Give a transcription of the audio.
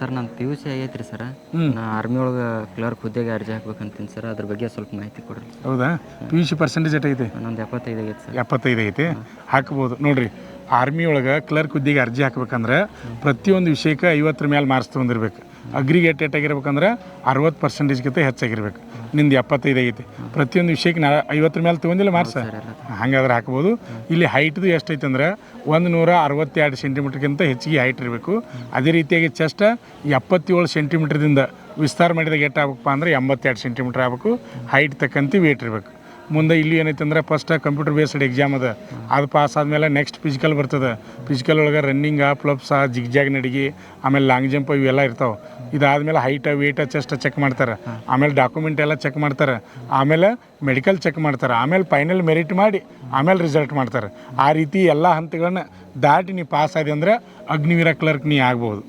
Sir ನಾನು P U C ಆಗೈತ್ರಿ sir. ನಾ ಆರ್ಮಿ ಒಳಗೆ ಕ್ಲರ್ಕ್ ಹುದ್ದೆಗೆ ಅರ್ಜಿ ಹಾಕ್ಬೇಕಂತೀನಿ ಸರ್. ಅದ್ರ ಬಗ್ಗೆ ಸ್ವಲ್ಪ ಮಾಹಿತಿ ಕೊಡ್ರಿ. ಹೌದಾ? ಪಿ ಯು ಸಿ ಪರ್ಸೆಂಟೇಜ್ ಎಷ್ಟೈತೆ? ನಂದು 75 ಆಗೈತೆ ಸರ್. 75 ಐತಿ. ಹಾಕ್ಬೋದು ನೋಡಿರಿ. ಆರ್ಮಿ ಒಳಗೆ ಕ್ಲರ್ಕ್ ಹುದ್ದೆಗೆ ಅರ್ಜಿ ಹಾಕ್ಬೇಕಂದ್ರೆ ಪ್ರತಿಯೊಂದು ವಿಷಯಕ್ಕೆ 50 ಮೇಲೆ ಮಾರ್ಕ್ಸ್ ತೊಗೊಂಡಿರ್ಬೇಕು. ಅಗ್ರಿಗೇಟ್ ಏಟಾಗಿರ್ಬೇಕಂದ್ರೆ 60% ಹೆಚ್ಚಾಗಿರ್ಬೇಕು. ನಿಂದು 75 ಐತಿ. ಪ್ರತಿಯೊಂದು ವಿಷಯಕ್ಕೆ 50 ಮೇಲೆ ತೊಗೊಂಡಿಲ್ಲ ಮಾರ್ಕ್ಸ್. ಹಂಗಾದ್ರೆ ಹಾಕ್ಬೋದು. ಇಲ್ಲಿ ಹೈಟ್ದು ಎಷ್ಟೈತೆ ಅಂದ್ರೆ 162 ಸೆಂಟಿಮೀಟ್ರ್ಗಿಂತ ಹೆಚ್ಚಿಗೆ ಹೈಟ್ ಇರಬೇಕು. ಅದೇ ರೀತಿಯಾಗಿ ಚೆಸ್ಟ್ 77 ಸೆಂಟಿಮೀಟ್ರದಿಂದ ವಿಸ್ತಾರ ಮಾಡಿದಾಗ ಎಷ್ಟು ಆಗ್ಬೇಕಪ್ಪ ಅಂದ್ರೆ 82 ಸೆಂಟಿಮೀಟ್ರ್ ಆಗ್ಬೇಕು. ಹೈಟ್ ತಕ್ಕಂತೆ ವೇಟ್ ಇರಬೇಕು. ಮುಂದೆ ಇಲ್ಲಿ ಏನೈತೆ ಅಂದ್ರೆ ಫಸ್ಟ್ ಕಂಪ್ಯೂಟರ್ ಬೇಸ್ಡ್ ಎಕ್ಸಾಮ್ ಅದ. ಅದು ಪಾಸ್ ಆದಮೇಲೆ ನೆಕ್ಸ್ಟ್ ಫಿಸಿಕಲ್ ಬರ್ತದೆ. ಫಿಸಿಕಲ್ ಒಳಗೆ ರನ್ನಿಂಗ, ಪ್ಲಪ್ಸ, ಜಿಗ್ಜಾಗ್ ನಡಿಗೆ, ಆಮೇಲೆ ಲಾಂಗ್ ಜಂಪ್ ಇವೆಲ್ಲ ಇರ್ತಾವೆ. ಇದಾದಮೇಲೆ ಹೈಟ, ವೇಟ, ಚೆಸ್ಟ್ ಚೆಕ್ ಮಾಡ್ತಾರೆ. ಆಮೇಲೆ ಡಾಕ್ಯುಮೆಂಟ್ ಎಲ್ಲ ಚೆಕ್ ಮಾಡ್ತಾರೆ. ಆಮೇಲೆ ಮೆಡಿಕಲ್ ಚೆಕ್ ಮಾಡ್ತಾರೆ. ಆಮೇಲೆ ಫೈನಲ್ ಮೆರಿಟ್ ಮಾಡಿ ಆಮೇಲೆ ರಿಸಲ್ಟ್ ಮಾಡ್ತಾರೆ. ಆ ರೀತಿ ಎಲ್ಲ ಹಂತಗಳನ್ನ ದಾಟಿ ನೀ ಪಾಸ್ ಆದಿ ಅಂದ್ರೆ ಅಗ್ನಿವೀರ ಕ್ಲರ್ಕ್ ನೀ ಆಗ್ಬೋದು.